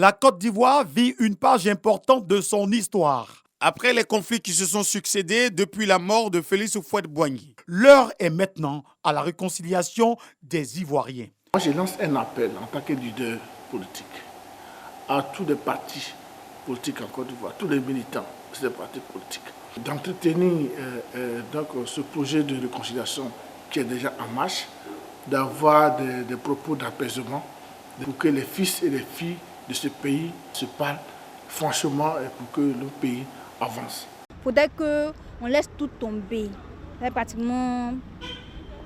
La Côte d'Ivoire vit une page importante de son histoire. Après les conflits qui se sont succédés depuis la mort de Félix Houphouët-Boigny. L'heure est maintenant à la réconciliation des Ivoiriens. Moi, je lance un appel en tant que leader politique à tous les partis politiques en Côte d'Ivoire, tous les militants de ces partis politiques, d'entretenir donc ce projet de réconciliation qui est déjà en marche, d'avoir des propos d'apaisement pour que les fils et les filles de ce pays se parlent franchement et pour que le pays avance. Il faudrait qu'on laisse tout tomber. Ça fait pratiquement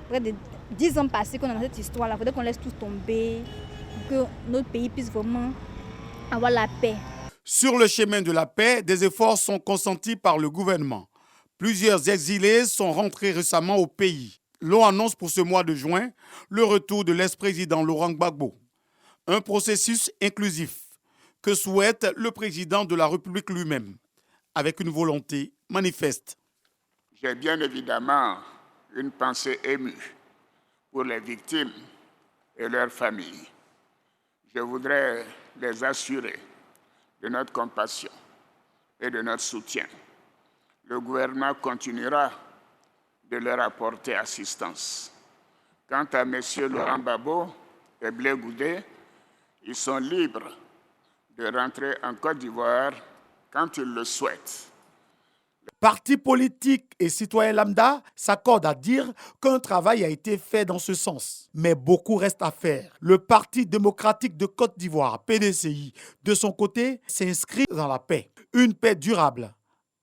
près de 10 ans passés qu'on a dans cette histoire-là. Il faudrait qu'on laisse tout tomber pour que notre pays puisse vraiment avoir la paix. Sur le chemin de la paix, des efforts sont consentis par le gouvernement. Plusieurs exilés sont rentrés récemment au pays. L'on annonce pour ce mois de juin le retour de l'ex-président Laurent Gbagbo. Un processus inclusif que souhaite le président de la République lui-même, avec une volonté manifeste. J'ai bien évidemment une pensée émue pour les victimes et leurs familles. Je voudrais les assurer de notre compassion et de notre soutien. Le gouvernement continuera de leur apporter assistance. Quant à M. Laurent Gbagbo et Blé Goudé, ils sont libres de rentrer en Côte d'Ivoire quand ils le souhaitent. Partis politiques et citoyens lambda s'accordent à dire qu'un travail a été fait dans ce sens. Mais beaucoup reste à faire. Le Parti démocratique de Côte d'Ivoire, PDCI, de son côté, s'inscrit dans la paix. Une paix durable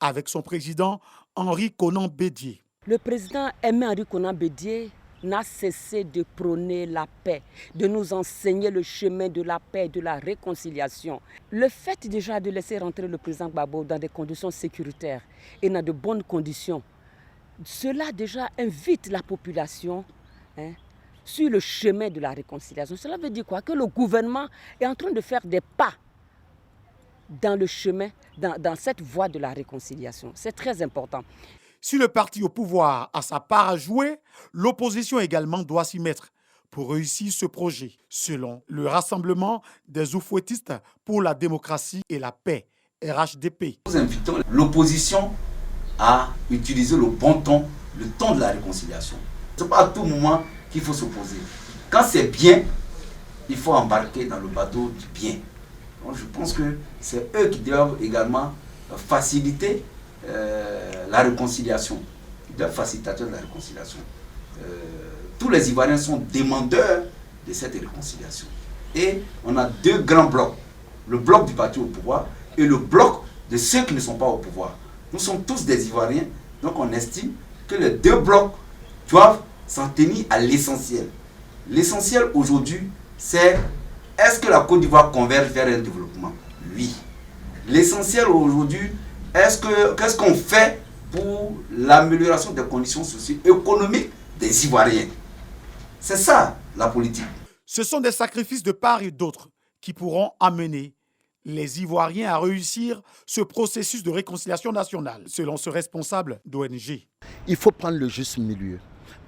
avec son président Henri Konan Bédié. Le président Aimé-Henri Konan Bédié n'a cessé de prôner la paix, de nous enseigner le chemin de la paix et de la réconciliation. Le fait déjà de laisser rentrer le président Gbagbo dans des conditions sécuritaires et dans de bonnes conditions, cela déjà invite la population sur le chemin de la réconciliation. Cela veut dire quoi? Que le gouvernement est en train de faire des pas dans le chemin, dans cette voie de la réconciliation. C'est très important. Si le parti au pouvoir a sa part à jouer, l'opposition également doit s'y mettre pour réussir ce projet, selon le Rassemblement des Oufouettistes pour la démocratie et la paix, RHDP. Nous invitons l'opposition à utiliser le bon ton, le ton de la réconciliation. Ce n'est pas à tout moment qu'il faut s'opposer. Quand c'est bien, il faut embarquer dans le bateau du bien. Donc je pense que c'est eux qui doivent également faciliter la réconciliation, des facilitateurs de la réconciliation. Tous les Ivoiriens sont demandeurs de cette réconciliation. Et on a deux grands blocs, le bloc du parti au pouvoir et le bloc de ceux qui ne sont pas au pouvoir. Nous sommes tous des Ivoiriens, donc on estime que les deux blocs doivent s'en tenir à l'essentiel. L'essentiel aujourd'hui, c'est est-ce que la Côte d'Ivoire converge vers un développement? Oui. L'essentiel aujourd'hui, qu'est-ce qu'on fait pour l'amélioration des conditions socio-économiques des Ivoiriens? C'est ça, la politique. Ce sont des sacrifices de part et d'autre qui pourront amener les Ivoiriens à réussir ce processus de réconciliation nationale, selon ce responsable d'ONG. Il faut prendre le juste milieu.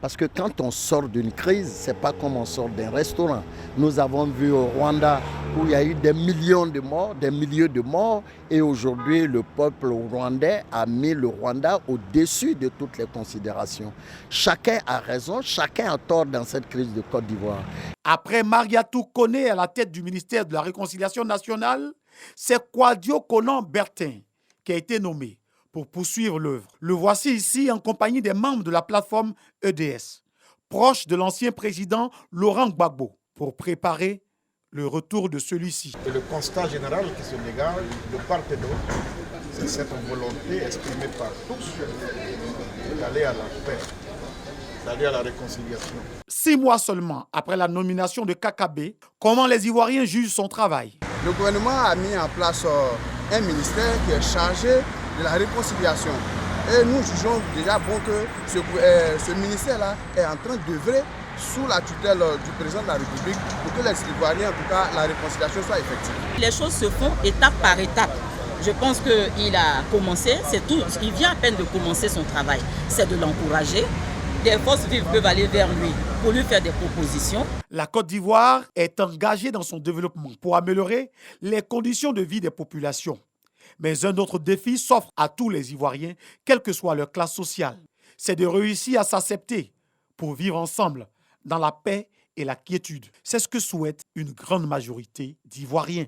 Parce que quand on sort d'une crise, ce n'est pas comme on sort d'un restaurant. Nous avons vu au Rwanda où il y a eu des millions de morts, des milliers de morts. Et aujourd'hui, le peuple rwandais a mis le Rwanda au-dessus de toutes les considérations. Chacun a raison, chacun a tort dans cette crise de Côte d'Ivoire. Après Mariatou Koné à la tête du ministère de la Réconciliation nationale, c'est Kouadio Konan Bertin qui a été nommé pour poursuivre l'œuvre. Le voici ici en compagnie des membres de la plateforme EDS, proche de l'ancien président Laurent Gbagbo, pour préparer le retour de celui-ci. Et le constat général qui se dégage de part et d'autre, c'est cette volonté exprimée par tous d'aller à la paix, d'aller à la réconciliation. 6 mois seulement après la nomination de Kakabe, comment les Ivoiriens jugent son travail? Le gouvernement a mis en place un ministère qui est chargé de la réconciliation. Et nous jugeons déjà bon que ce ministère-là est en train d'œuvrer sous la tutelle du président de la République pour que les Ivoiriens, en tout cas, la réconciliation soit effective. Les choses se font étape par étape. Je pense qu'il a commencé, c'est tout. Il vient à peine de commencer son travail. C'est de l'encourager des forces vives peuvent aller vers lui pour lui faire des propositions. La Côte d'Ivoire est engagée dans son développement pour améliorer les conditions de vie des populations. Mais un autre défi s'offre à tous les Ivoiriens, quelle que soit leur classe sociale. C'est de réussir à s'accepter pour vivre ensemble dans la paix et la quiétude. C'est ce que souhaite une grande majorité d'Ivoiriens.